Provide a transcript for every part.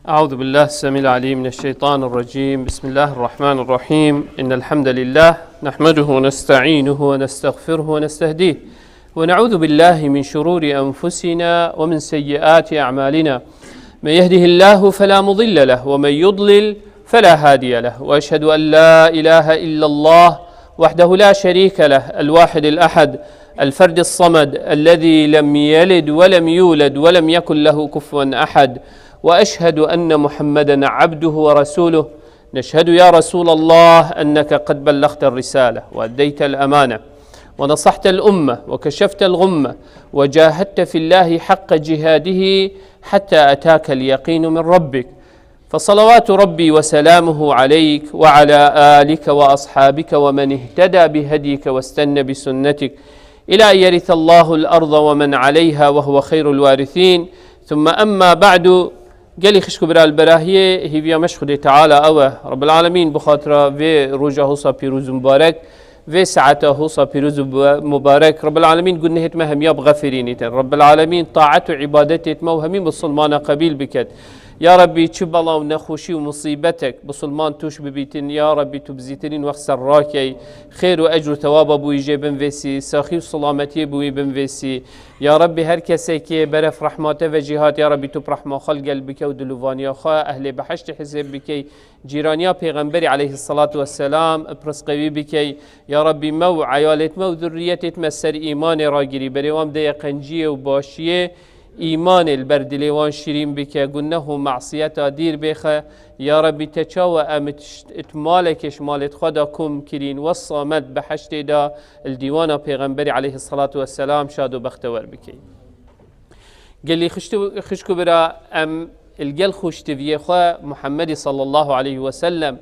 أعوذ بالله السميع العليم من الشيطان الرجيم. بسم الله الرحمن الرحيم. إن الحمد لله نحمده ونستعينه ونستغفره ونستهديه ونعوذ بالله من شرور أنفسنا ومن سيئات أعمالنا. من يهده الله فلا مضل له ومن يضلل فلا هادي له، وأشهد أن لا إله إلا الله وحده لا شريك له، الواحد الأحد الفرد الصمد الذي لم يلد ولم يولد ولم يكن له كفوا أحد، وأشهد أن محمدا عبده ورسوله. نشهد يا رسول الله أنك قد بلغت الرسالة وأديت الأمانة ونصحت الأمة وكشفت الغمة وجاهدت في الله حق جهاده حتى أتاك اليقين من ربك، فصلوات ربي وسلامه عليك وعلى آلك وأصحابك ومن اهتدى بهديك واستنى بسنتك إلى أن يرث الله الأرض ومن عليها وهو خير الوارثين. ثم أما بعد، قالي خشكو برا البراهية هي فيها مشخد تعالى أوه رب العالمين بخاطر في رجا هوصا بيروز مبارك، في ساعته هوصا بيروز مبارك. رب العالمين قلنا هت مهم ياب غفرين رب العالمين طاعته وعبادته موهمين بالصلمان قبيل بكت. يا ربي تشب الله ونخوشي ومصيبتك بصلمان توش ببيتن، يا ربي تبزيتنين وخسر راكي خير وأجر ثواب أبو يجيبن فيسي ساخي وسلامتي أبو يبن فيسي. يا ربي هر كسي كي برف رحمته وجهات، يا ربي تب رحمة خلق قلبك ودلوفانيا خا أهل بحشت حسب بكي جيرانيا پیغمبري عليه الصلاة والسلام برسقوي بكي. يا ربي مو عيالت مو ذريتت مسر إيمان راجري بريوام دي قنجية وباشية إيمان البردليوان شيرين بك قلنه معصية دير بخه. يا ربي تشاوى اتمالكش مالت خداكم كرين والصامد بحشت دا الديوان پیغمبر عليه الصلاة والسلام شادو بختور بكي. قال لي خشكو برا أم القل خوشت فيه محمد صلى الله عليه وسلم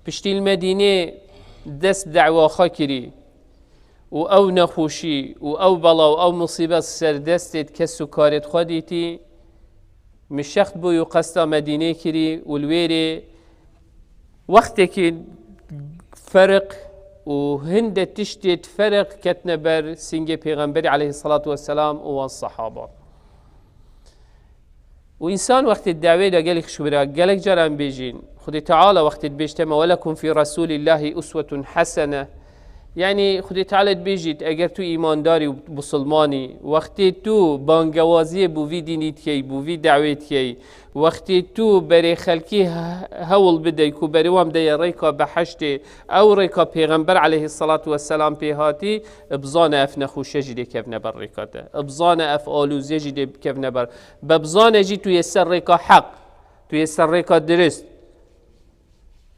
بشتي المدينة دست دعوة خاكري و او نخوشی و او بلا و او مصیبت سردستت کسو کارت خودیتی مشخت بو یو قصدا مدینه کری و الویره وقتی که فرق و هند تشتت فرق کتن بر سنگ پیغمبر علیه الصلاة والسلام و الصحابه. و انسان وقت الدعوه دا قالك شو برا قالك جرام بيجين خدي تعالى وقت بيجتمع ولكم في رسول الله أسوة حسنة، يعني خدي تعالى بيجيت اگر تو ایمانداری و مسلمانی وقتی تو بانگوازی بو وی دینیت کی بو وی دعوت کی وقتی تو برای خلکی هول بدی کو برای وام دی ریکا بحشت او ریکا پیغمبر علیه الصلاة والسلام پیهاتی بزان اف نخوشه جدی کف نبر ریکاته بزان اف آلوزی جدی کف نبر ببزان جی توی سر ریکا حق توی سر ریکا درست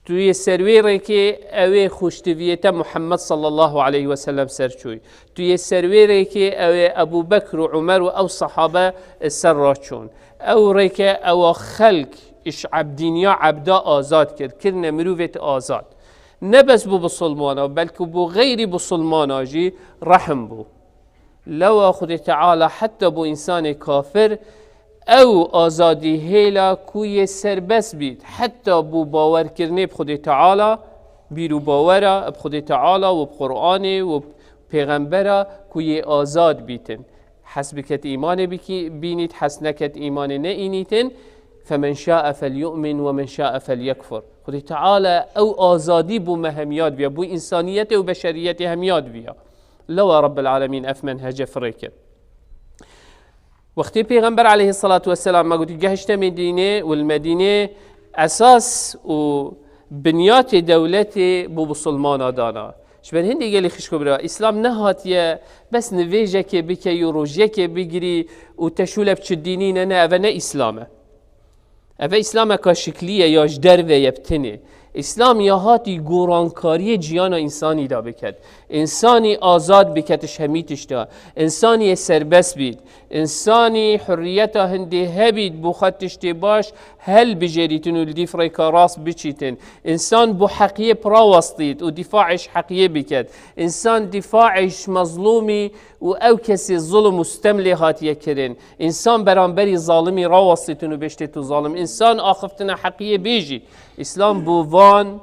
توی سرویری که اوی خوشتویت محمد صلی الله علیه و سلم سرچوی، توی سرویری که اوی ابو بکر و عمر و او صحابه سر راچون، او ریکه او خلق اش عبدینیا عبدا آزاد کرد مروفت آزاد نبس بو بسلمانا بلکه بو غیری بسلمانا جی رحم بو. لو خود تعالی حتی بو انسان کافر او آزادی هیلا کوی سربس بید حتی بو باور کرنه بخود تعالی بیرو باوره بخود تعالی و بقرآن و پیغمبره کوی آزاد بیتن حسب کت ایمان بینید حسنکت ایمان نه اینیتن فمن شاء فلیؤمن و من شاء فلیکفر. خود تعالی او آزادی بو مهمیات بیا بو انسانیت و بشریت همیات بیا. لو رب العالمین افمن هجه فريكت وقتی پیغمبر علیه الصلاة والسلام ما قلت جهشت مدینه والمدینه اساس و بنیات دولت بو بسلمان دانا شبه هندی قالی خشکو برا اسلام نهاتیه بس نویجه که بکی و روژه که بگیری و تشوله بچدینی نه اوه نه اسلامه اوه اسلامه که شکلیه یاش دروه یبتنه. اسلام یا هاتی گورانکاری جیان انسانی دا بکد انسانی آزاد بکتش همیتش دا انسانی سربس بید انسانی حریت هنده هبید بو خطش باش هل بجریتن و لدیف ریکا راست بچیتن انسان بو حقیه پراوستید و دفاعش حقیه بکد انسان دفاعش مظلومی و او کسی ظلم مستملی هاتیه کرن انسان برانبری ظالمی راوستیتن و بشتی تو ظالم انسان آخفتن حقیه بیجی. اسلام بووان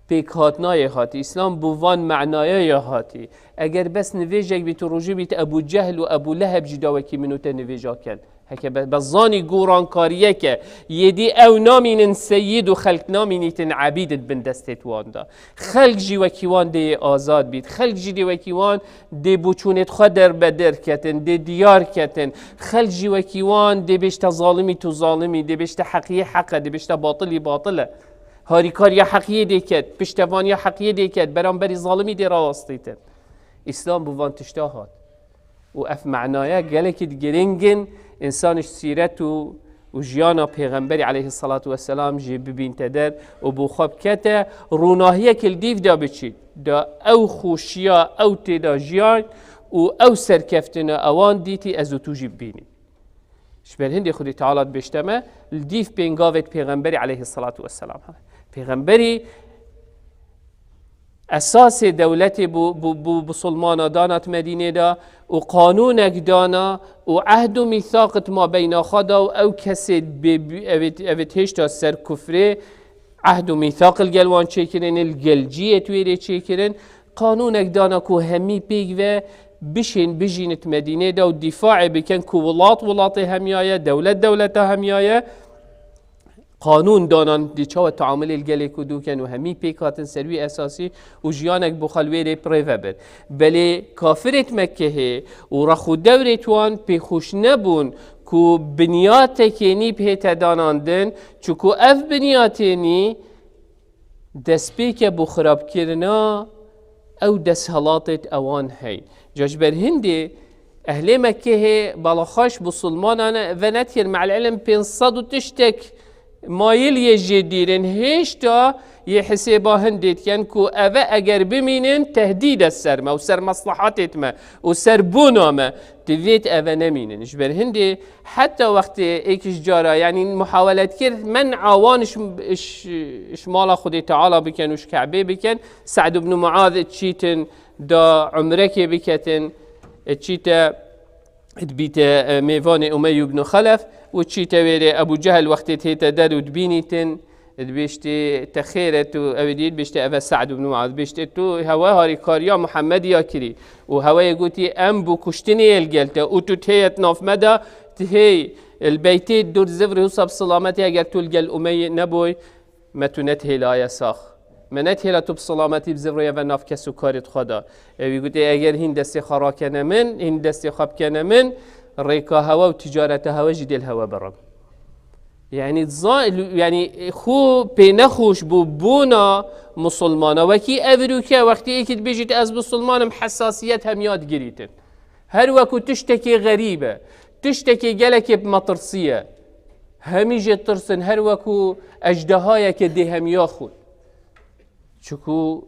پیکاتنای هاتی اسلام بووان معنای هاتی اگر بس نویجک بیت روجی بیت ابو جهل و ابو لهب جداوکی منو تا نویجا کن هكا بزاني قوران كاريكا يدي او نامين سيد و خلق نامينيتن عبيد بن دستت واندا خلق جي وكيوان دي آزاد بيت خلق جي دي وكيوان دي بوچونت خدر بدر كتن دي ديار كتن خلق جي وكيوان دي بيشتا ظالمي تو ظالمي دي بيشتا حقية حقا دي بيشتا باطلي باطلة هاري كاريا حقية دي كت بيشتوانيا حقية دي كت برانبري ظالمي دي راستيتن اسلام بوان تشتاهات و اف معنايا قالك جرينجن انسانش سيرته وجيانا پیغمبری علیه الصلاة والسلام جي ببین تدر و بو خواب کتا روناهیه کل دیف دا بچید دا او خوشیا او تدا جیان و او سرکفتنا اوان دیتی ازو تو جی ببینی شبر هندی خودی تعالات بشتمه الدیف بینگاوت پیغمبری علیه الصلاة والسلام پیغمبری اساس دولت بسلمان دانت مدینه دا و قانونك دانا و عهد و ميثاقت ما بين خدا و او كسد اوت هشتا سر كفره عهد و ميثاق الجلوان چيكرن الجلجية تويري چيكرن قانونك دانا كو همي بيگ و بشين بجينت مدينة دا و دفاع بكن كو ولات هميايا دولت هميايا قانون دانان دی چاو تعامل الگلی کدو کن و همی پیکاتن سروی اساسی و جیانک بخلوی پریوه بر بله کافرت مکه و رخو دورت وان پی خوش نبون کو بنیات کنی پی تداناندن چکو اف بنیاتنی دست پیک بخراب کرنا او دست حالاتت اوان هی جاج بر هنده اهل مکه بلاخاش بسلمانان و نتیر مع العلم 500 تشتك مایل یه جدیرن هشتا یه حسابا هندید کن که اوه اگر بمینن تهدید السر ما و سر مصلحاتت ما و سر بونا ما دویت اوه نمینن جبر هندی حتی وقت ایکش جارا یعنی محاولت کرد من عوانش مالا خودی تعالی بکن وش کعبه بکن سعد بن معاذ تشيتن دا عمرك بكتن تشيتا تبيت ميفان أمي بن خلف وتشيتا ويري أبو جهل وقت تيتا داد وتبينيتن بيشتي تخيرت وأوديد بيشتي أبا سعد بن معاذ بيشتي تو هوا هاري كاريا محمد يا كري وهوا يقولي أم بو كشتني الجلتا وتو تهيت ناف مدى تهي البيتي دور زفر يوصب سلامتي أجر تلقى أمي نبوي ما تنتهي لا يساخ منت هلا تو بسلامتی بزفریه و ناف کسو کارت خدا. ویگویی اگر هین دستی خرا کنه من، هین دستی خاب کنه من، ریکا هوا و تجارت هوا جدیل هوا برام. یعنی خو پینخوش بونا مسلمانا وکی اوروکه وقتی ایکید بیجید از مسلمانم حساسیت هم یاد گریتن. هر وقت تشتکی غریبه، تشتکی گلک بمطرسیه، همیشه ترسن هر وقت اجدهای که ده هم یاخود. چکو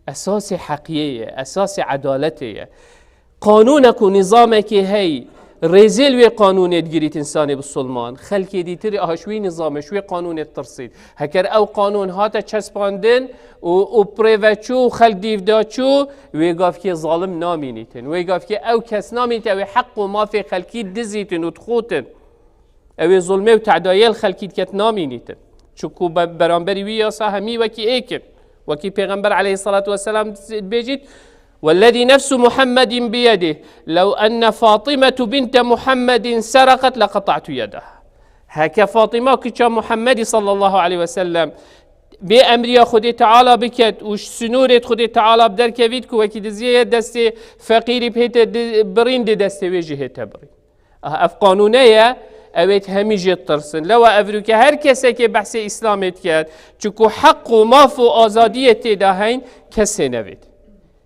اساس حقیه اساس عدالته قانونك و نظامك هی رزيل وی قانونت گریت انسان بسلمان خلکی دیتر آشوی نظامش وی قانونت ترسید هکر او قانون هاتا چسباندن و پریوچو خلق دیفداچو وی گاف که ظالم نامینیتن وی گاف که او کس نامینیتن وی حق و ما فی خلکی دزیتن و تخوتن او ظلمه و تعدایل خلکی کت نامینیتن چکو برانبری وی یاسا همی وکی ایکن وكي پیغمبر عليه الصلاة والسلام بيجيت والذي نفس محمد بيده لو أن فاطمة بنت محمد سرقت لقطعت يدها هكا فاطمة كتا محمد صلى الله عليه وسلم بأمر خدي تعالى بكت وش سنورة خدي تعالى بدر كفيدك وكي دزيه دست فقيري بهيت برين دي دست وجهه تبري اف قانونية اوید همیشه ترسن لو افروک هر کسی که بحث اسلامت کرد چکو حق و ماف و آزادی تیدا هین کسی نوید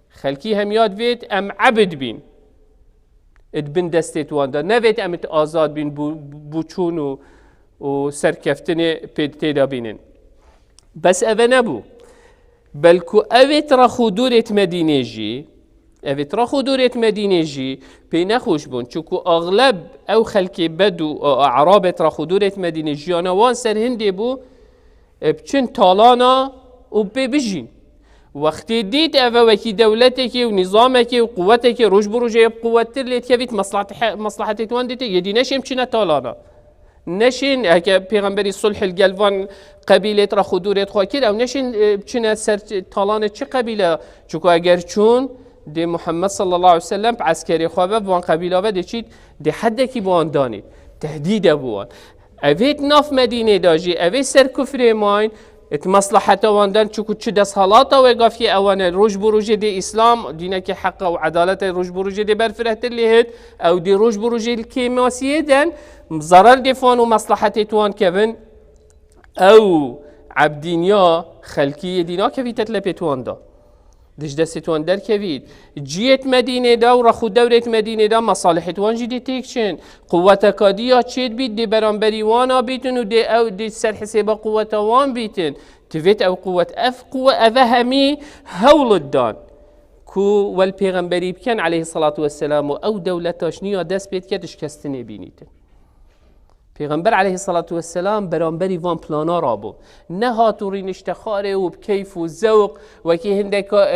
خلکی هم یاد وید ام عبد بین ادبن دستت واندا نوید ام آزاد بین بوچون و سرکفتن پید تیدا بینن بس اوه نبو بلکو اوید را خودورت مدینه جی اوید را خودورت مدینه جی پی نخوش بون چکو اغلب او خلکی بدو اعرابت را خودورت مدینه جیانوان سر هنده بو بچن تالانا و بجین وقتی دید اوه وکی دولتکی و نظامکی و قوتکی روش بروجه قوت تر لیت که مصلحت توان دیده یدی نشیم چنه تالانا نشین اگه پیغمبری صلح الگلوان قبیلت را خودورت خواه کرد او نشین چنه سر تالان چه قبیله چکو اگر چون دی محمد صلی الله علیه وسلم عسکری خوابه وان قبیله و دی چید دی حد کی بوان دانید تهديد بوان اوید ناف مدینه داجی اوید سر کفر ماین ات مصلحت واندن چکو چه دست حالاتا و گافی اوانه روش بروج دی اسلام دینه که حق و عدالت روش بروج دی برفرهت اللي هد او دی روش بروج الكيماسيه دن ضرر دفان و مصلحت توان كفن او عبدینیا خلقی دینا که ویتت لپیتوان دا دش دستوان در کوید جیت مدینه دا و رخود دورت مدینه دا مصالحتوان جدی تکشن قوت کادیا چید بید دی برانبری وانا بیتن و دی او دی سر حسابا قوت وان بیتن تفيت او قوة قوة افهمي هول الدان كو والبيغمبري كان عليه الصلاة والسلام او دولتاش نيا دست بيت كتش كستني بينيتن پیغمبر علیه الصلاة والسلام برانبری وان پلانا را بو نه هاتو رینشتخاره و بکیف و ذوق و که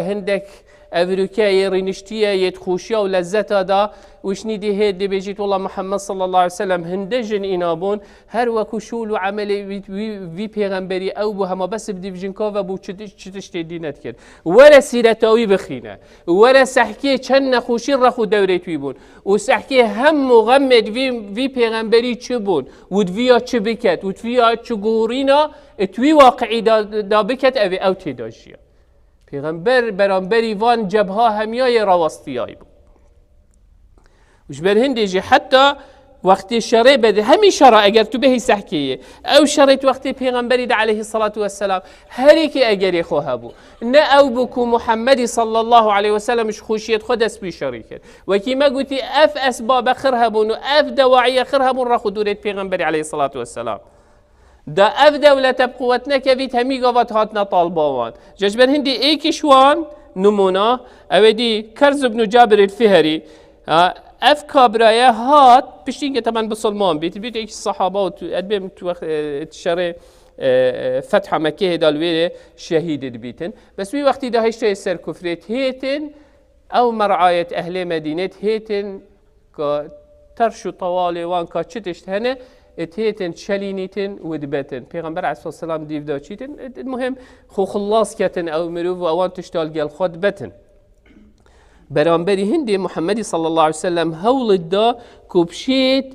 هندک أفريقيا رينشتيا يتخوشيا ولذتها دا وشني دي هيد دي بيجيت والله محمد صلى الله عليه وسلم هندجن إنابون هر وكشول وعمل في پیغمبري أو بو هما بس بدي بجنكوفا بو چتش تدينت كر ولا سيرتاوي بخينا ولا سحكي چن خوشي رخو دوريتوي بون وسحكي هم مغمد في پیغمبري چه بون ودفيا چه بكت ودفيا چه گورينا اتوي واقعي دا بكت او تداشيا پیغمبر برانبری وان جبها همیای راوستیایی بود وش بر هندیجی حتی وقتی شرع بده همی شرع اگر تو بهی سحکیه او شرعت وقتی پیغمبری ده علیه الصلاة والسلام هری که اگری خواه بو نه او بکو محمدی صلی الله علیه وسلمش خوشیت خود اسبی شرعی کرد وکی ما گوتی اف اسباب خرها بون و اف دواعی خرها بون را خودورت پیغمبری علیه الصلاة والسلام دا اف دولة بقوتنا كفيت همي قوات هاتنا طالباوان جاجبر هندي ايكشوان نمونا او دي كرز بن جابر الفهري اف كابرايا هات بشتين طبعا بسلمان بيت ايك الصحابة ادبهم تشري فتح مكة دالويري شهيد بيتن بس وي وقتي دا هشتي سر كفريت هيتن او مرعاية اهل مدينة هيتن ترشو طوالي وان كاتشتشت هنا اتهيتن شلينيتن ودبتن پیغمبر علیه السلام دیو دا چیتن المهم خو خلاص کتن او مروف و اوان تشتال گل خود بتن برانبری هندی محمدی صلی الله علیه وسلم هول دا کبشیت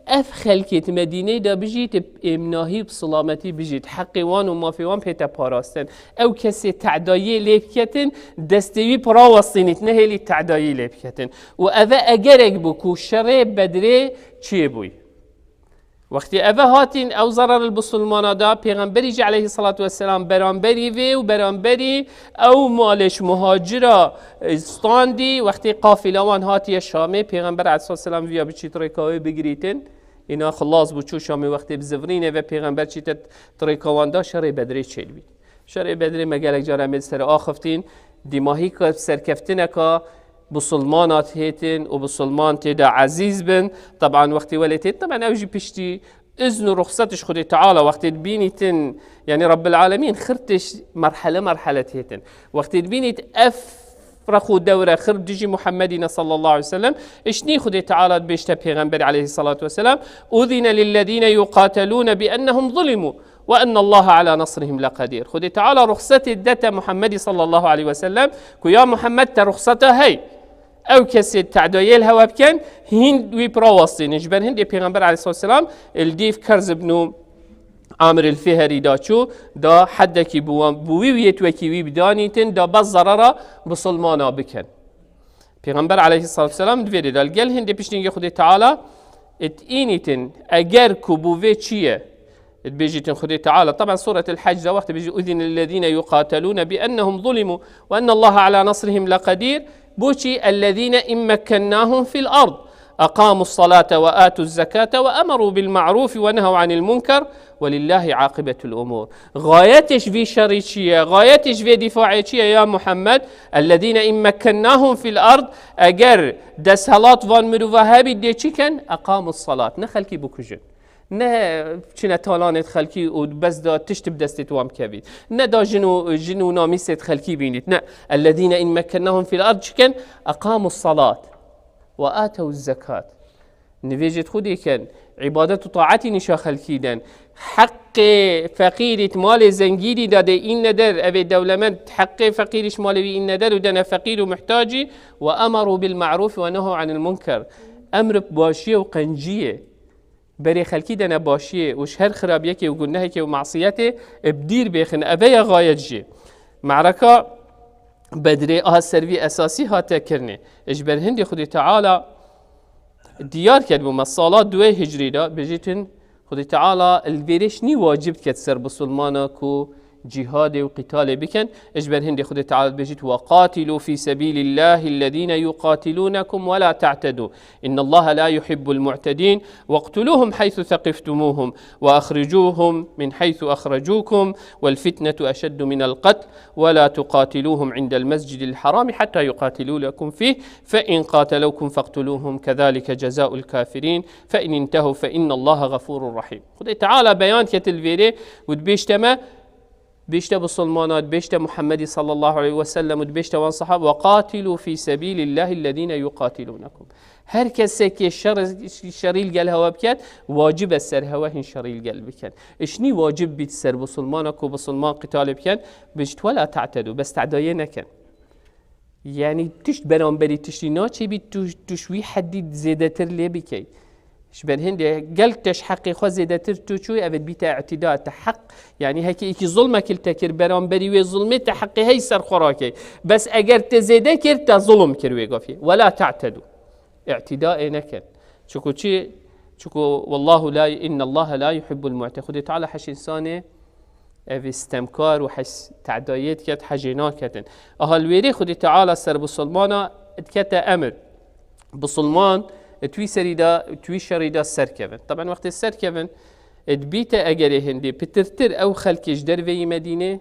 اف خلکت مدینه دا بجیت امناهی بسلامتی بجیت حقی وان و مافی وان پیتا پاراستن او کسی تعدایی لیب کتن دستوی پراوستینیت نه هلی تعدایی لیب کتن و اوه اگرک بکو شره بدره چی بوی وقتی اوه هاتین او ضرر البسلمان دا پیغمبری جی علیه الصلاة والسلام برانبری وی و برانبری او مالش مهاجرا استاندی وقتی قافلوان هاتی شامه پیغمبر علیه الصلاة والسلام ویا بچی ترکاوی بگریتن اینا خلاص بچو شامه وقتی بزورینه و پیغمبر چی ترکاوان دا شرع بدری چل بید شرع بدری مگلک جارمید سر آخفتین دیماهی که سرکفتنه که بسلمانات هيتن وبسلمان تدا عزيز بن طبعا وقت وليتين طبعا اوجي بشتي اذن رخصتش خدي تعالى وقت تبينيتن يعني رب العالمين خرتش مرحله هيتن وقت تبينيت افرخو دوره خر دجي محمدنا صلى الله عليه وسلم اشني خدي تعالى بيشتا پیغمبر عليه الصلاه والسلام اذن للذين يقاتلون بانهم ظلموا وأن الله على نصرهم لقدير خدي تعالى رخصتي الدتا محمد صلى الله عليه وسلم كو يا محمد ترخصتها هي او كسي تعدايل هوا بكن هند وي براوستين جبن هند پیغمبر عليه الصلاه والسلام الديف كرز بن عامر الفهري داچو دا حدكي بوي ويتوكي وي بدانيتن دا بس ضرر بسلمانا بكن پیغمبر عليه الصلاه والسلام دويري دال گل هند بيشنيغي خدي تعالى اتينيتن اگر كوبوفي چيه بيجي خدي تعالى طبعا سورة الحج وقت بيجي أذن الذين يقاتلون بأنهم ظلموا وأن الله على نصرهم لقدير بوشي الذين إن مكناهم في الأرض أقاموا الصلاة وآتوا الزكاة وأمروا بالمعروف ونهوا عن المنكر ولله عاقبة الأمور غايتش في شريشية غايتش في دفاعية يا محمد الذين إن مكناهم في الأرض أجر دسهلات فان مروفهابي دي چكن أقاموا الصلاة نخلكي بكجن نه چنه تالانت خلکی و بس دا تشت بدستت وام كبيد نه دا جنو ناميست خلکی بینید نه الذين إن مكناهم في الأرض شكن أقاموا الصلاة وآتوا الزكاة نفيجت خودي كان عبادة طاعتي نشا خلکی دن حق فقيرت مال زنجيري داده این ندر أبي دولمند حق فقيرش مالوي این ندر ودنا فقير ومحتاجي وأمروا بالمعروف ونهوا عن المنكر أمر باشية وقنجية بري خلکی دنا باشیه وش هر خرابیه که و گناه که و معصیته بدیر بخن اوه غایت جی معرکه بدري السروي أساسي هاتا كرني إجبر هندي خدي تعالى ديار كدبو ما الصلاة دوي هجري دا بجيتن خدي تعالى البيرش ني واجب كتسر بسلمانا كو جهاد وقتال بكن إجبر هندي خدي تعالى بجيت وقاتلوا في سبيل الله الذين يقاتلونكم ولا تعتدوا إن الله لا يحب المعتدين واقتلوهم حيث ثقفتموهم وأخرجوهم من حيث أخرجوكم والفتنة أشد من القتل ولا تقاتلوهم عند المسجد الحرام حتى يقاتلوا لكم فيه فإن قاتلوكم فاقتلوهم كذلك جزاء الكافرين فإن انتهوا فإن الله غفور رحيم خدي تعالى بيان كتلفيري ودبيشتما بيشتا بسلمانات بيشتا محمد صلى الله عليه وسلم وبيشتا وان صحابه وقاتلوا في سبيل الله الذين يقاتلونكم هر کسی که شریل گل هوا بکد واجب السر هوا هن شریل گل بکد اشنی واجب بیت سر بسلمان کو بسلمان قتال بکد بجت ولا تعتدوا بس تعدایه نکن يعني تشت برانبري تشتي ناچي بي تشوي حديد زيادة تر ليه بكي شبه هندي قلتش حقي خو زيادة تر توشوي أبد بيتا اعتداء تحق يعني هيك إيكي ظلمك التكر برانبري وظلمي تحقي هي سر خراكي بس أجر تزيادة كر تظلم كروي قافي ولا تعتدوا اعتداء نكن شكو والله لا إن الله لا يحب المعتدين خدي تعالى حش إنسانه في استمكار وحس تعدايات كت حجينا كتن أهالويري خدي تعالى سر بسلمانا اتكتا أمر بسلمان توي شريدا سر كفن طبعا وقت السر كفن اتبيتا أجري هندي بترتر أو خلكش در في مدينة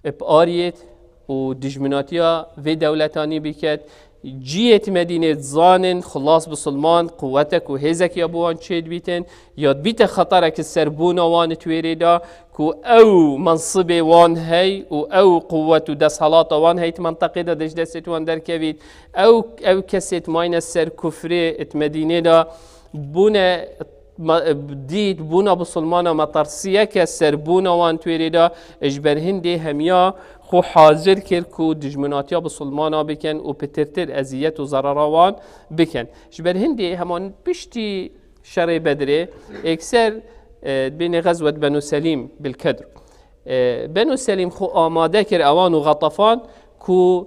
بآريت ودجمناتيا في دولتاني بكت جيت مدينة زانن خلاص بسلمان قوتك وهزك يا بوان شيد بيتن ياد بيت خطرك السربون وان تويريدا كو او منصب وان هي او قوة دا صلاة وان هي منطقة دا دج دست وان در كبيت او كسيت ماين السر كفري ات مدينة دا بونا بديت بونا بسلمانا مطرسية كسر بونا وان تويريدا اجبر هندي هميا خو حاضر كركو دجمناتيا بسلمانا بكن و بترتر ازيات و ضرروان بكن اجبر هندي همان بشتي شري بدري اكسر بين غزوة بنو سليم بالكدر بنو سليم خو آماده كر اوان و غطفان كو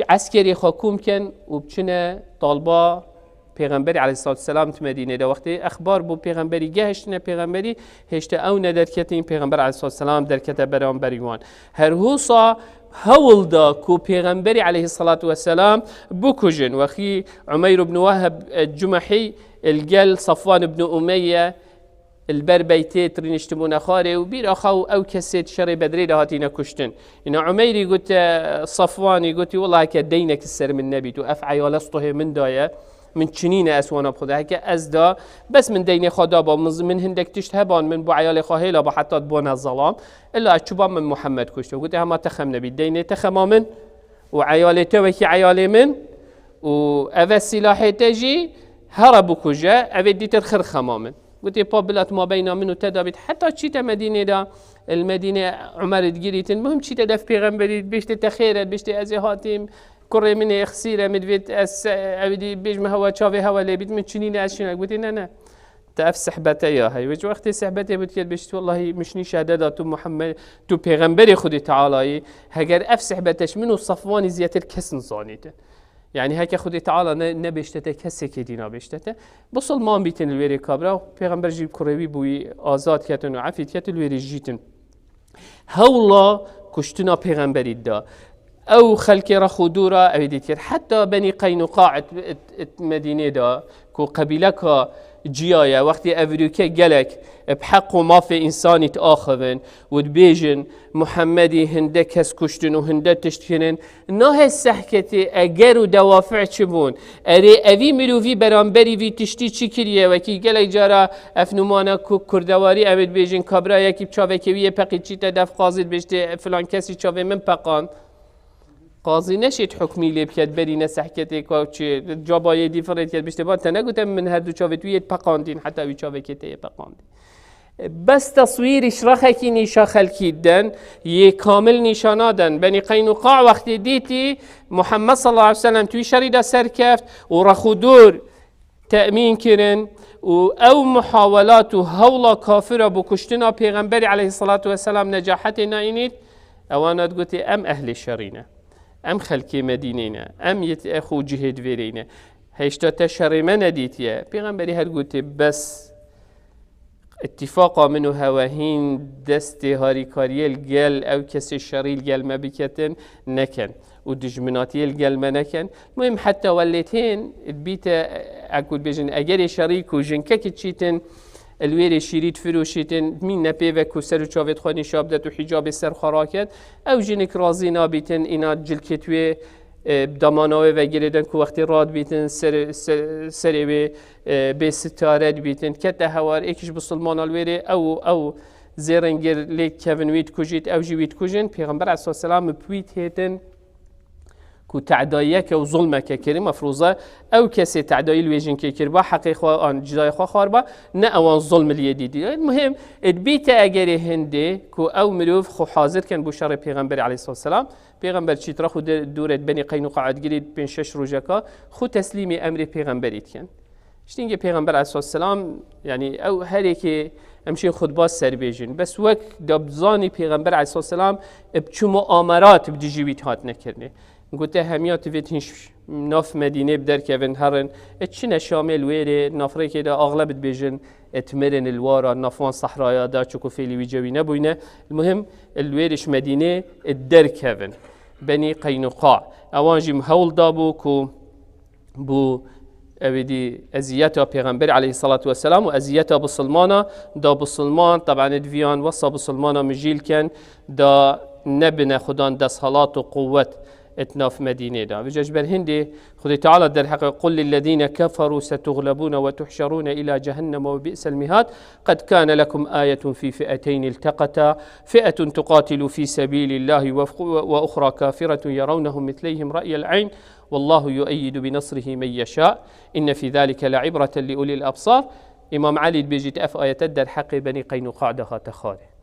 عسكري خاكوم كن و بچنه طالبا پیغمبری علیه الصلاة والسلام تو مدینه ده وقتی اخبار بو پیغمبری گهشتنه پیغمبری هشته او ندر کتی این پیغمبر علیه الصلاة والسلام در کته برام بریوان هر هوصا هول دا کو پیغمبری علیه الصلاة والسلام بکجن وخی عمیر بن وهب الجمحي الجل صفوان بن أمية البربيتي ترينشتمون خاري وبير أخو أو كسيت شري بدري لهاتينا كشتن إن عميري قلت صفواني قلت والله كدينك السر من نبي تو أفعي ولسطه من دايا من چنین اسوانا بخدا هکه از دا بس من دین خدا با من هندک تشت هبان من بو عیال خواهیلا با حتی بون الظلام الا اچوبان من محمد کشته قلت هما تخم نبی دین تخما من و عیال تو وکی عیال من و او سلاح تجی هربو کجا او دیتر خرخما من قلت با بلات ما بین من و تدابید حتی چی تا مدینه دا المدینه عمر دگیریتن مهم چی تا دف پیغمبرید بشت تخیرت بشت ازی هاتیم كره من يخسيره مدفيت أبدي بيجمع هوا شافي هوا اللي بيت من شنين عشان قلت لا تأف سحبتها يا هاي وجه وقت سحبتها بتكلم بيشت والله مشني شهادة تو محمد تو پیغمبر خدي تعالى هجر أف سحبتش منو صفوان زيادة الكسن صانيته يعني هيك خدي تعالى نبيشته كسي كدينا بيشته بصل ما بيتن الويري كابرا پیغمبر جيب كروي بوي آزاد كتن وعفيت كتن الويري جيتن هولا كشتنا پیغمبري دا او خلق رخو دورا اویدید کرد حتی بنی قینقاع مدینه دا کو قبیله که جیایه وقتی اوروکه گلک بحق و ماف انسانی تآخذن و دبیجن محمدی هنده کس کشتن و هنده تشتکنن نه سحکتی اگر و دوافع چبون اره اوی مروفی برانبری وی تشتی چی کریه وکی گلک جارا افنمانا کردواری اوید بیجن کبرا یکی بچاوه که ویه پقی چی تدف قاضید بشته فلان کسی چاوه من پقان قاضي نشيت حكمي لي بكاد برينا سحكتي كوتشي جاباي ديفرنت كاد بيشتبان تنقوت من هادو شافتوية بقاندين حتى ويشافي كتير بقاندين بس تصوير اشراخكي نيشا خلكي دن يكامل نيشانادن بني قينقاع وقت ديتي محمد صلى الله عليه وسلم توي شريدا سركفت ورخو دور تأمين كرن او محاولات و هولا كافرة بكشتنا پیغمبر عليه الصلاة والسلام نجاحتنا اینید اوانات قلت ام اهل شرينة ام خلقي مدينينا ام يتأخو جهد فيرينا هشتا تشري ما نديتيا پیغمبري هل قلت بس اتفاقا منو هواهين دستي هاري كاري الجل او كسي الشري الجل ما بكتن نكن ودجمناتي الجل ما نكن المهم حتى وليتين البيتا اقول بيجن اجري شريك وجنكك تشيتن الويري شيريت فروشيتن مين نبيفك وسرو شافت خاني شابدت وحجاب السر خراكت او جنك رازي نابيتن انا جلكتوي بدمانوی و گردن که وقتی راد بیتن سری به ستاره بیتن که هوار اکیش بسلمان الویره او زیرنگر لیک کوین وید کجیت او جوید کجن پیغمبر علیه السلام بویت هیتن که تعدایه که و ظلمه که کری مفروضه او کسی تعدایی الویجن که کری با حقیقه آن جزای خواه خاربه نه اوان ظلم لیدیدی المهم ادبیت اگری هنده که او مروف خو حاضر کن بشار پیغمبر علیه السلام پیغمبر چی ترا خود دورت بنی قینقاع گرید بین 6 روزکا خود تسلیم امر پیغمبریت کن شتینگه پیغمبر علیه السلام یعنی او هری که امشي خطبات سر بيجن بس وك دبزاني پیغمبر عليه الصلاة والسلام بچو مؤامرات بدي جيبيت هات نكرني قلت هميات فيت هنش ناف مدينة بدر كفن هرن اتشنا شامل ويري نافري كده اغلب بيجن اتمرن الوارا نافوان صحرايا دا چوكو فيلي ويجوي نبوينه المهم الويرش مدينة الدر كفن بني قينقاع اوانجي مهول دابو كو بو أبدي أزياته پیغمبر عليه الصلاة والسلام وأزياته بسلمانة دا بسلمان طبعا دفيان وصى بسلمانة مجيل كان دا نبنا خدان دا صلاة وقوة اتناف مدينة دا بجاج بالهندي خذي تعالى در حق قل للذين كفروا ستغلبون وتحشرون إلى جهنم وبئس المهاد قد كان لكم آية في فئتين التقتا فئة تقاتل في سبيل الله وأخرى كافرة يرونهم مثليهم رأي العين والله يؤيد بنصره من يشاء إن في ذلك لعبرة لأولي الأبصار إمام علي بيجيت أف آيات در حق بني قينقاع دها تخاره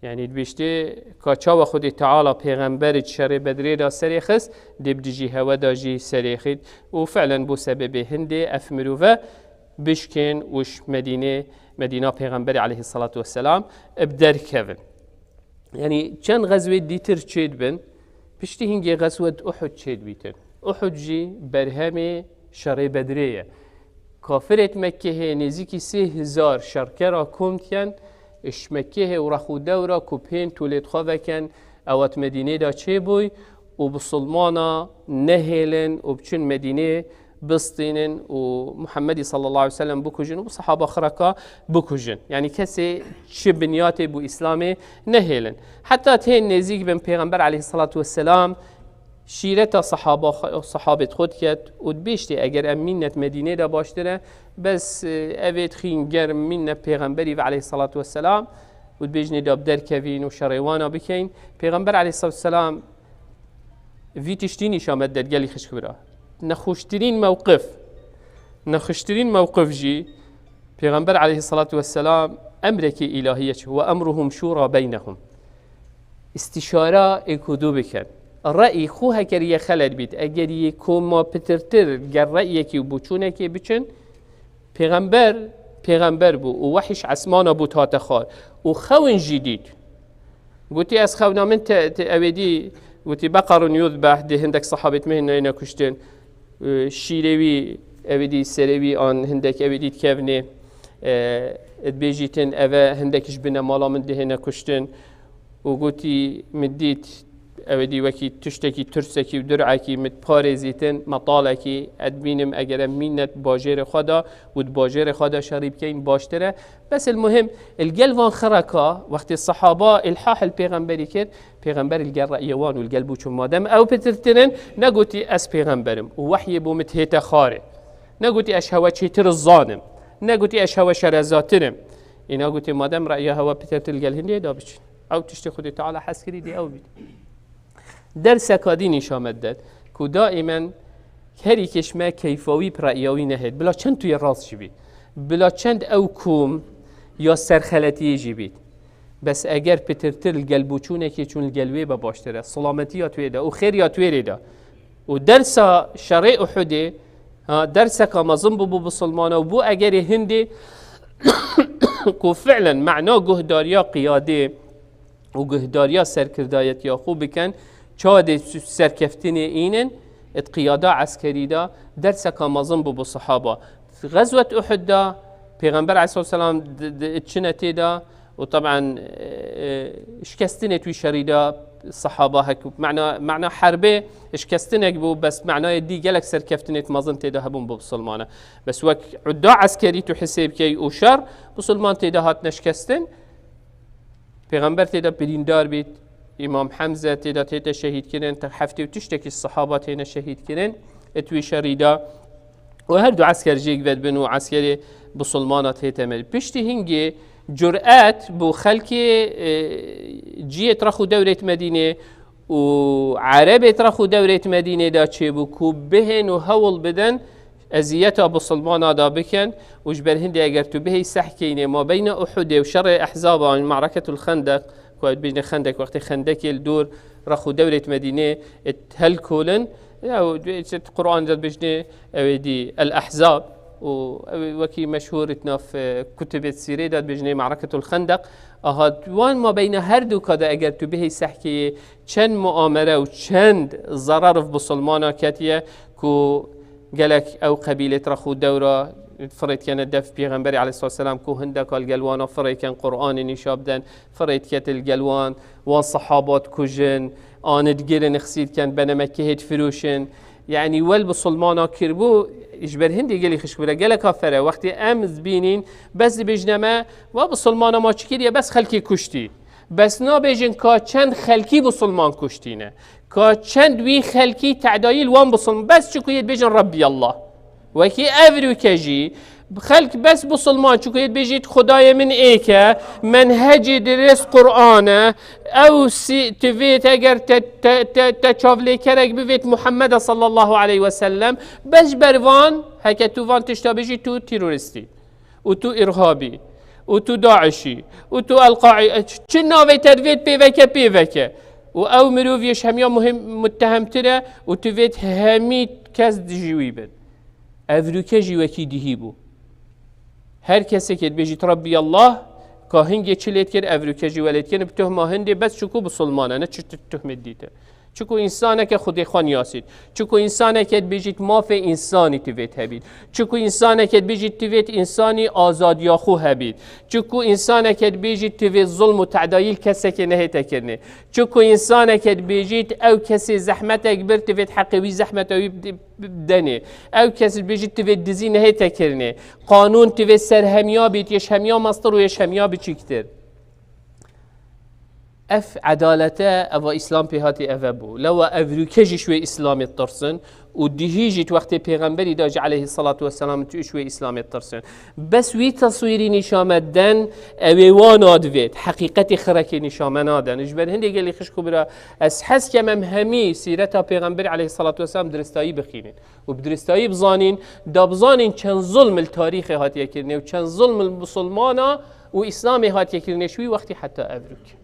يعني بيشتي كاتشاو خدي تعالى پیغمبر شر بدري دا سريخس دي بدجي هوا داجي سريخد وفعلا بو سبب هندي اف مروفا بشكن وش مدينة پیغمبر عليه الصلاة والسلام ابدر كفن يعني كان غزوة ديتر تشيد بن بيشتي هنجي غزوة أحد تشيد بيتن أحد جي برهمي شر بدرية كافرت مكة نزيكي 3000 شركرا كونتين اش مكه و رخو دورا کوپین تولید خواه کن اوات مدینه دا چه بوی و بسلمانا نهیلن و بچون مدینه بستینن و محمدی صلی الله علیه وسلم بکجن و صحابه خرکا بکجن يعني کسی چه بنیاتی بو اسلامی نهیلن حتی تین نزیک بن پیغمبر علیه الصلاة والسلام شیرتا صحابه خود کرد و بیشتی اگر امینت مدینه دا باشتره بس اوید خین گرم من پیغمبری و علیه الصلاة والسلام و بیجنی داب در کوین و شریوانا بکین پیغمبر علیه الصلاة والسلام ویتشتینی شامد در گلی خشکبرا نخشترین موقف جی پیغمبر علیه الصلاة والسلام امرك الهیت و امرهم شورا بینهم استشاره اکدو بکن الرأي خوها كريه خلد بيت اگريه كوما بترتر گر رأيه كي وبوچونه كي بچن پیغمبر بو و وحش عسمانا بو تاتخار و خون جديد قلتي از خونا من اويدي قلتي بقر يذبح دي هندك صحابت مهن اينا كشتن شيروي اويدي سروي ان هندك اويدي تكفني ادبيجيتن اوه هندكش بنا مالا من دي هنا كشتن و قلتي مديت اودی وکی تشتکی ترسکی و درعکی مت پارزیتن مطالکی ادبینم اگر مینت باجر خدا و باجر خدا شریب کین باشتره بس المهم القلبان خرکا وقت الصحابه الحاح البيغمبري کرد پیغمبر القرا یوان و القلبو چون مادم او پترتنن نگوتی اس پیغمبرم و وحی بو متهت خاره نگوتی اش هوا چیتر الظالم نگوتی اش هوا شرزاترم اینا گوتی مادم رأی هوا پترت القلهندی دابچ او تشتی خودی تعالی حس کردی او بید درس کادی نشامد داد که دائما هری کشمه کیفاوی پرایاوی نهید بلا چند توی راست جبید بلا چند او کوم یا سرخلطی جبید بس اگر پترتر القلبو چونه که چون القلبی باشتره سلامتی توی ده و خیر توی ده و درس شرع احده درسك مظن بو بسلمانه و بو اگر هندي کو فعلا معنا گهداریا قیاده و گهداریا سرکردایت یا خوب بکن چاد سرکفتین اینن ات قیاده عسکری دا درسك مظن بو بصحابه غزوة احد دا پیغمبر علیه السلام اتشنته دا وطبعا اشكستنه توی شريدا الصحابة هك معنى حربه اشكستنك بو بس معناه دي جالك سركفتنه مازن تيدا هبون بسلمانه بس وك عدا عسكري تو حساب كي وشر بسلمان تيدا هات نشكستن پیغمبر تيدا بريندار بيت امام حمزة تيدا شهيد كرن تحفتي وتشتكي الصحابة تينا شهيد كرن توي شريدا وهر دو عسكر جيك ود بنو عسكري بسلمانه تيتا مل بيشتي هنجي جرأت بو خلقي جيت رخو دولة مدينة وعربة رخو دولة مدينة دا چه بو كوبهن وهول بدن ازيتا بسلمانه دا بكن وجبر هندي اگر تو بهي سحكينه ما بين احد وشر احزاب عن معركة الخندق كواد بين خندق وقت خندق الدور رخو دولة مدينة اتهل كولن القرآن جد بجنه دي الأحزاب وكي مشهورتنا في كتب السيرة داد بجنه معركة الخندق وان ما بين هردو كذا اگر تو بهي سحكي چند مؤامرة و چند ضرر في بسلمانه كاتيه كو قالك او قبيلة رخو دورة فريت كان دف بيغمبري عليه الصلاة والسلام كو هندك الجلوان فريت كان قرآن نشابدن فريت كات الجلوان وان صحابات كوجن آند جيرن خسيد كان بنا مكة فروشن يعني ول بسلمانه كربو اجبر هندي قالي خشكوره قال كافره وقت امز بينين بس بجنما و بسلمانه ما چكير بس خلقي كشتي بس نا بيجن کا چند خلقي بسلمان كشتينه کا چند وي خلقي تعدايل وان بسلمان بس چكويت بيجن ربي الله وكي افرو كجي خلق بس بسلمان چكويت بيجيت خداي من ايكا منهج درس قرآن او تفيت اگر تشافلي كرك بفيت محمد صلى الله عليه وسلم بس بروان هكا توفان تشتابجي تو تيرورستي وتو ارهابي وتو داعشي وتو القاعدة چنا في تدفيت بيوكا و او مروفيش هميا مهم متهم ترى وتفيت همي كاس دجيوي بن افروكا جيوكي دهيبو هر کسی که بيجيت ربي الله كاهنجي چليت كر افروكا جيوليت كن بتهمه هندي بس شكو بسلمانه نه چت تهمت ديته چكو انسانه که خود خان یاسید چكو انسانه که بيجيت ما في انساني تبيت هبيد چكو انسانه که بيجيت تبيت انساني آزاد یا خو هبيد چكو انسانه که بيجيت تبيت ظلم و تعدایل کسی که نه تکرنه چكو انسانه که بيجيت او کسی زحمت اکبر تبيت حقوی زحمت او بدنه او کسی بيجيت تبيت دزی نه تکرنه قانون تبيت سرهمیا بیت یش همیا مصدر و یش همیا بچیکتر اف عدالته او اسلام بهاتي افبو لو افروكجي شوي اسلام الترسن ودهيجت وقت پیغمبري داج عليه الصلاة والسلام تو شوي اسلام الترسن بس وي تصويري نشامدن اويوان ادويت حقيقتي خركي نشامنادن اجبر هندي قال لي خشكو برا اسحس كمم همي سيرتا پیغمبري عليه الصلاة والسلام درستاي بخينين وبدرستاي بزانين دابزانين چن ظلم التاريخ هاتي كرني وچن ظلم المسلمانا واسلام هاتي كرني شوي وقتي حتى افروك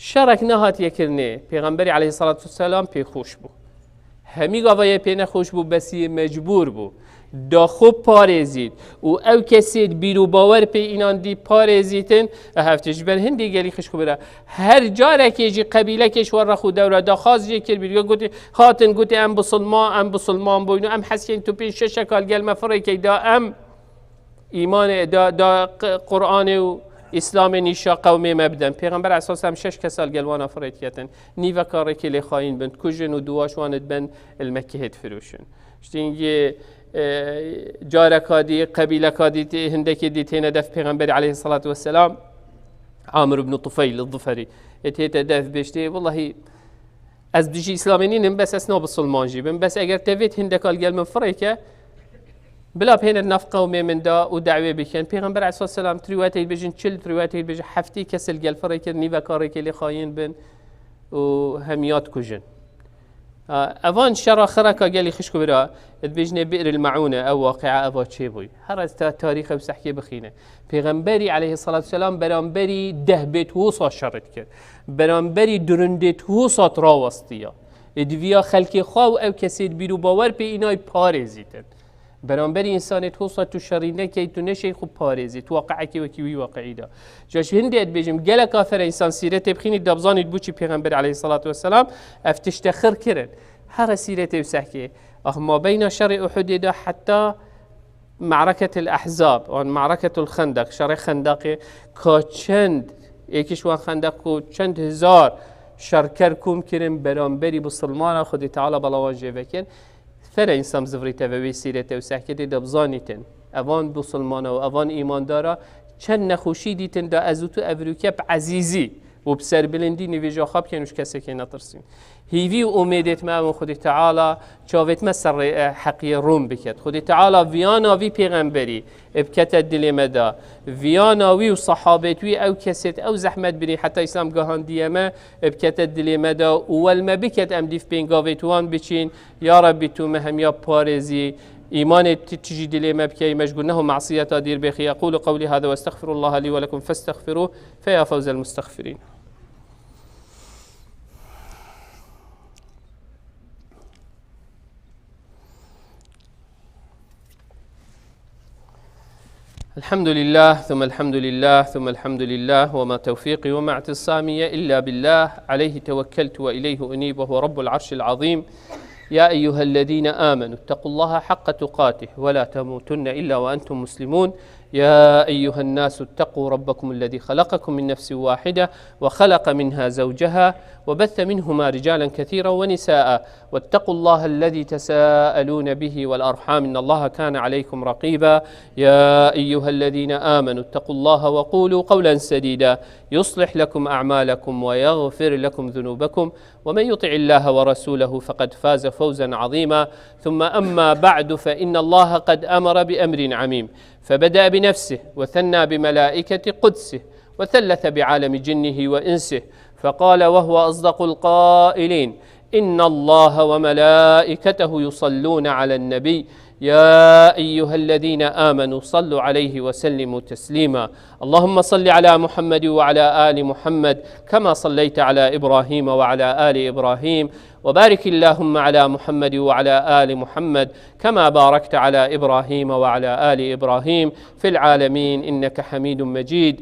شرک نهات یکرنه پیغمبری علیه الصلاة والسلام پی خوش بو همی گاوای پی نخوش بو بسی مجبور بو دا خوب پارزید و او کسید بیرو باور پی اینان دی پارزیتن هفتش بر هندی گلی خش بره هر جاره که جی قبیله کشور را خود دوره دا خاص جی کر بیرو گوتی خاطن گوتی ام بسلمان بوینو ام حسین تو پین ششکال گل مفره که دا ام ایمان دا قرآن و اسلام نیشا قومی مبدن پیغمبر اساسا 6 کسال گلوان افراد کردن نیو کاری که لخاین بند کجن و دواش واند بند المکه هد فروشن شتینگی جارکادی قبیله کادی هندکی دیتین دف پیغمبر علیه الصلاة والسلام عامر بن طفیل الظفری اتهت دف بشتی والله از دیجی اسلامینیم بس اسنا بسلمان جیبن بس اگر تفیت هندکال گل من فریکه بلا بين النفقة ومن دا ودعوة بكن پیغمبر عليه الصلاة والسلام ترواتي بيجن چل ترواتي بيجن حفتي كسل جل فريكر نيفا كاريك اللي خاين بن وهميات كوجن أفان شرا خركا قالي خشكو برا بيجن بئر المعونة أو واقعة أفا تشيبوي هرز تاريخ بسحكي بخينة پیغمبري عليه الصلاة والسلام برانبري ده بيت وصا شرط كر برانبري درندت وصا تراوستيا ادویا خلق خواه او کسید بیرو باور به اینای پارزیتن برانبری انسان توصل تو شرینه که تو نشی خوب پارزی تو واقعی که وکی واقعی دا جاش هندی بيجم گله کافر انسان سیرت بخینی دبزانی بوچی پیغمبر علیه الصلاة والسلام افتش تخر کرد هر سیرت وسحکه ما بين شر احد دا حتى معركة الأحزاب و معركة الخندق شر خندق که چند یکیش وان خندق کو چند هزار شرکر کوم کرن برانبری بسلمان خود تعالی بلاوان جیوه کن فر انسان زفریته و ویسیرته و سحکته دبزانیتن اوان بسلمان و اوان ایمان دارا چند نخوشی دیتن دا ازوتو اوروکه عزیزی و بسر بلندی نویجا خواب کنوش کسی که نترسین هیوی و امیدت ما خود تعالی چاوت ما سر حقی روم بکد خود تعالی ویانا وی پیغمبری ابکت دل مدا ویانا وی و صحابت وی او کست او زحمت بری حتی اسلام گهان دیما ابکت دل مدا اول بکد ام دیف بینگاویتوان بچین یا ربی تو مهم یا پارزی إيمان تجي دلي ما بكي مشغولنه معصية دير بخي أقول قولي هذا واستغفر الله لي ولكم فاستغفروه فيا فوز المستغفرين. الحمد لله ثم الحمد لله ثم الحمد لله وما توفيقي وما اعتصامي إلا بالله عليه توكلت وإليه أنيب وهو رب العرش العظيم. يا أيها الذين آمنوا اتقوا الله حق تقاته ولا تموتن إلا وأنتم مسلمون. يا أيها الناس اتقوا ربكم الذي خلقكم من نفس واحدة وخلق منها زوجها وبث منهما رجالا كثيرا ونساء واتقوا الله الذي تساءلون به والأرحام إن الله كان عليكم رقيبا. يا أيها الذين آمنوا اتقوا الله وقولوا قولا سديدا يصلح لكم أعمالكم ويغفر لكم ذنوبكم ومن يطع الله ورسوله فقد فاز فوزا عظيما. ثم أما بعد فإن الله قد أمر بأمر عميم فبدأ بنفسه وثنى بملائكة قدسه وثلث بعالم جنه وإنسه فقال وهو أصدق القائلين إن الله وملائكته يصلون على النبي يا أيها الذين آمنوا صلوا عليه وسلموا تسليما. اللهم صل على محمد وعلى آل محمد كما صليت على إبراهيم وعلى آل إبراهيم وبارك اللهم على محمد وعلى آل محمد كما باركت على إبراهيم وعلى آل إبراهيم في العالمين إنك حميد مجيد.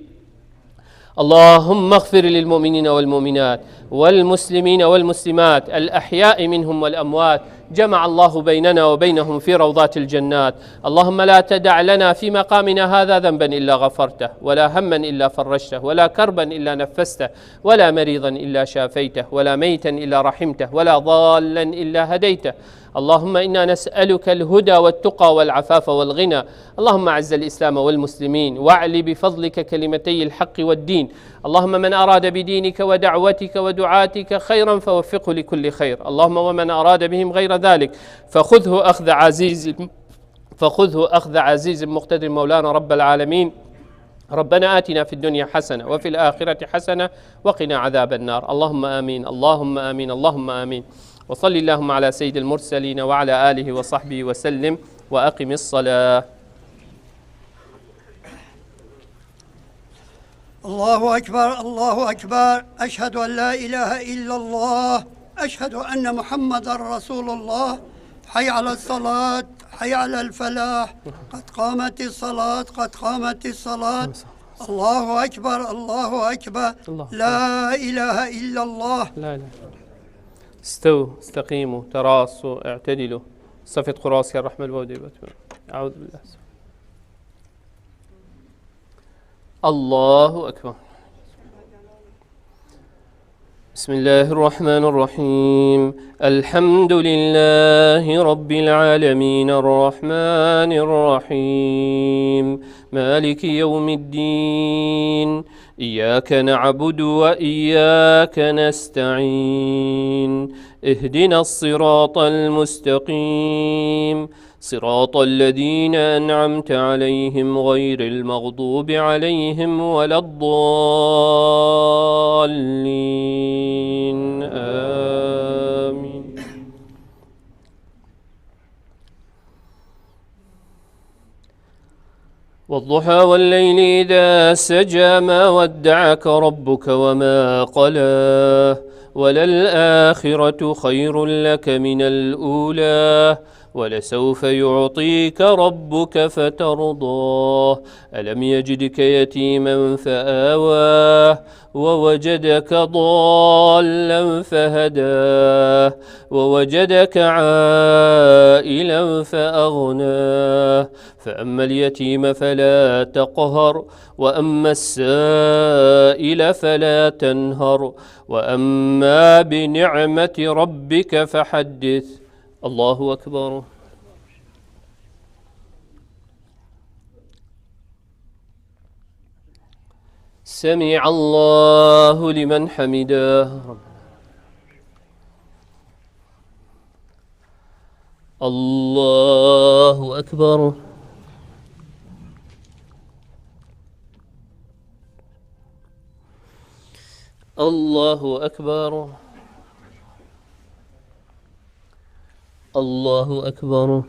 اللهم اغفر للمؤمنين والمؤمنات والمسلمين والمسلمات الأحياء منهم والأموات جمع الله بيننا وبينهم في روضات الجنات. اللهم لا تدع لنا في مقامنا هذا ذنبا إلا غفرته ولا هما إلا فرجته ولا كربا إلا نفسته ولا مريضا إلا شافيته ولا ميتا إلا رحمته ولا ضالا إلا هديته. اللهم إنا نسألك الهدى والتقى والعفاف والغنى. اللهم أعز الإسلام والمسلمين واعل بفضلك كلمتي الحق والدين. اللهم من أراد بدينك ودعوتك ودعاتك خيرا فوفقه لكل خير. اللهم ومن أراد بهم غير ذلك فخذه أخذ عزيز مقتدر مولانا رب العالمين. ربنا آتنا في الدنيا حسنة وفي الآخرة حسنة وقنا عذاب النار. اللهم آمين اللهم آمين اللهم آمين. وصل اللهم على سيد المرسلين وعلى آله وصحبه وسلم وأقم الصلاة. الله أكبر الله أكبر أشهد أن لا إله إلا الله أشهد أن محمد رسول الله. حي على الصلاة حي على الفلاح قد قامت الصلاة قد قامت الصلاة. الله أكبر الله أكبر لا إله إلا الله. لا لا. استووا استقيموا تراصوا اعتدلوا صفت قراصي الرحمة الودي. أعوذ بالله. الله أكبر. بسم الله الرحمن الرحيم. الحمد لله رب العالمين الرحمن الرحيم مالك يوم الدين إياك نعبد وإياك نستعين اهدنا الصراط المستقيم صراط الذين أنعمت عليهم غير المغضوب عليهم ولا الضالين آمين. والضحى والليل إذا سجى ما ودعك ربك وما قلاه وللآخرة خير لك من الأولى ولسوف يعطيك ربك فترضى ألم يجدك يتيما فآواه ووجدك ضالا فهداه ووجدك عائلا فأغناه فأما اليتيم فلا تقهر وأما السائل فلا تنهر وأما بنعمة ربك فحدث. الله أكبر. سمع الله لمن حمده. الله أكبر. الله أكبر. الله أكبر.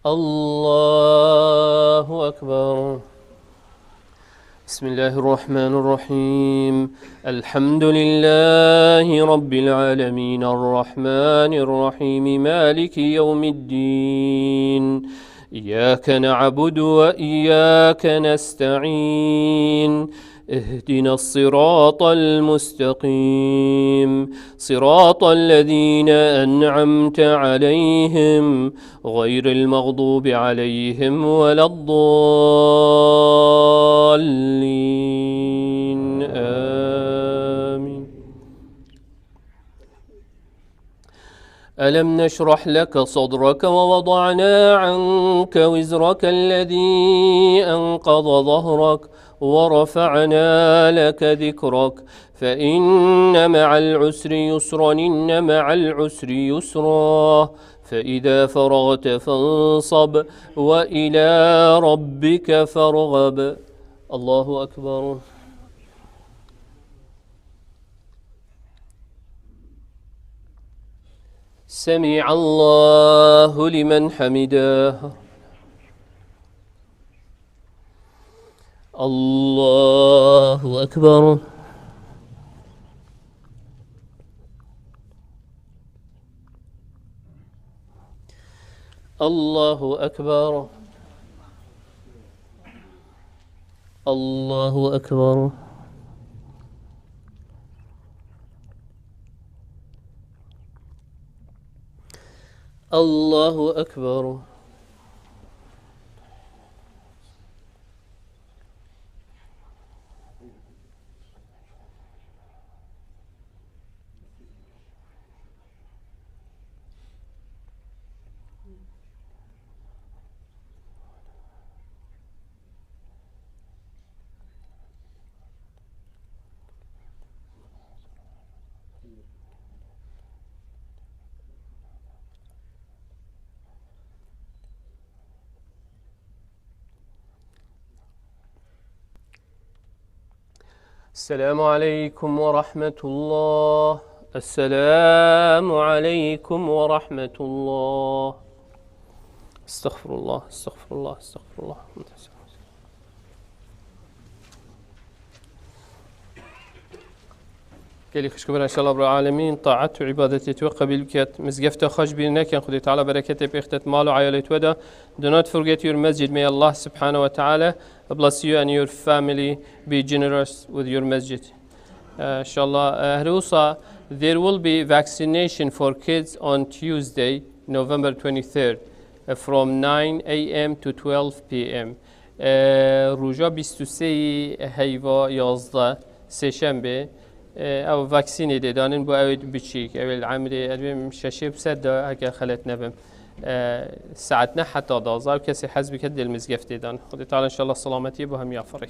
الله أكبر. بسم الله الرحمن الرحيم. الحمد لله رب العالمين الرحمن الرحيم مالك يوم الدين إياك نعبد وإياك نستعين اهدنا الصراط المستقيم صراط الذين أنعمت عليهم غير المغضوب عليهم ولا الضالين آمين. ألم نشرح لك صدرك ووضعنا عنك وزرك الذي أنقض ظهرك ورفعنا لك ذكرك فإن مع العسر يسرا إن مع العسر يسرا فإذا فرغت فانصب وإلى ربك فارغب. الله أكبر. سمع الله لمن حمده. الله أكبر. الله أكبر. الله أكبر. الله أكبر. السلام عليكم ورحمة الله. السلام عليكم ورحمة الله. استغفر الله استغفر الله استغفر الله. قال لك شكرا إن شاء الله رب العالمين طاعت وعبادتي توقبل بكت مزقفته خش بينك ينخذ تعالى بركته بإختت مال وعائلة ودا. Do not forget your masjid. May Allah subhanahu wa ta'ala bless you and your family. Be generous with your masjid. Inshallah. Rusa, there will be vaccination for kids on Tuesday, November 23rd from 9 a.m. to 12 p.m. روجا 23 هیوا 11 سهشنبه او واکسینی دادن با اوید بچیک اول عمری ادویم ششه بسد اگر خلت نبم ساعتنا حتی 12 کسی حزب کد المزگفت دادن خدا تعالی ان شاء الله سلامتی با هم یافرک.